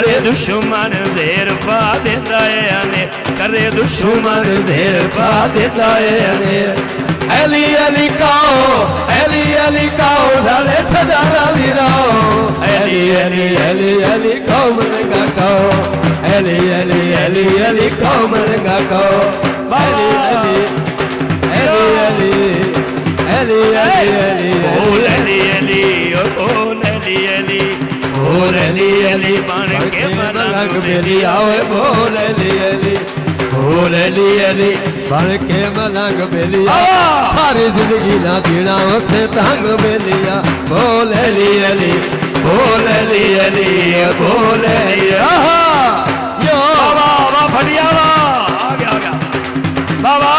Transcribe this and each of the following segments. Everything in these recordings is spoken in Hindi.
करे दुश्मन ज़ेर पा देता है अने करे दुश्मन ज़ेर पा देता है अने अली अली काओ साले सदारा दिराओ अली अली अली अली काओ मनगा काओ अली अली अली अली काओ मनगा काओ अली अली अली अली अली अली बोल अली अली ओ बोल अली अली बोल अली अली बन के मलंग बेली आओ बोल अली अली बोल अली अली बन के मलंग बेलिया सारी जिंदगी ना जीना उसे तंग बेलिया बोल अली अली बोल अली अली बोल अली यो बाबा बाबा फटिया आ गया बाबा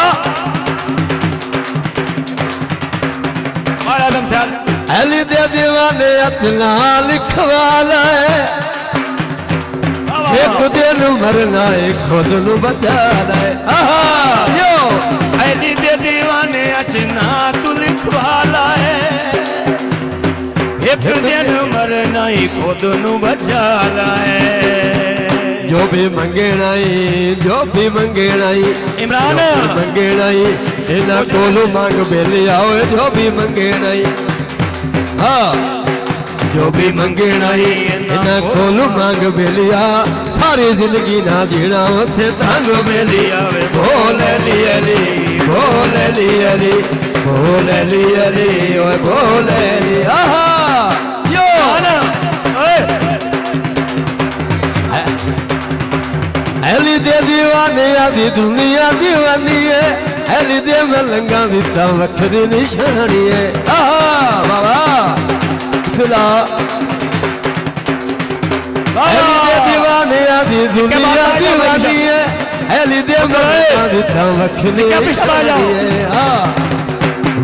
मारा दम साल अली दे दीवाने अतना लिखवाला एक दिन मरना है खुद नु बचा ले यो अली दे दीवाने अचना तू लिखवाला है एक दिन मरना ही खुद नु बचा है जो भी मंगेना ही इमरान मंगेना ही इना कोलू मांग बेली आओ जो भी मंगेना ही हाँ जो भी मंगेना ही इना कोलू मांग बेलिया सारी जिंदगी ना जीना उसे तंग बेलिया बोल अली अली बोल अली अली बोल अली अली ओए बोल अली यो अली दे दीवाने आदि दुनिया दीवानी है अली दे मलंगा दी ता वखरी निशानी है बाबा सुला अली दे दीवाने आदि दुनिया दीवानी है अली दे मलंगा दी ता वखरी निशानी है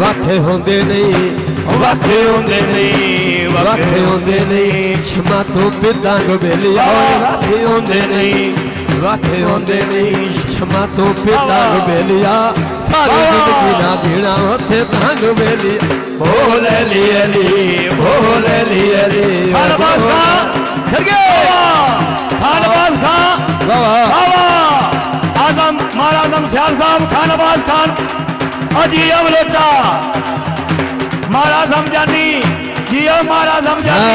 वाखे होंदे नहीं वाखे होंदे नहीं क्षमा तो पितांग बेलिया वाखे होंदे नहीं क्षमा तो पितांग बेलिया सारी जिंदगी ना जीना उसे तंग बेलिया बोल अली अली बोल अली अली खानबाज खान बाबा आजम महाराजम सियार साहब खानबाज खान अजी अवलोचा महाराज हम जानी जियो महाराज हम जानी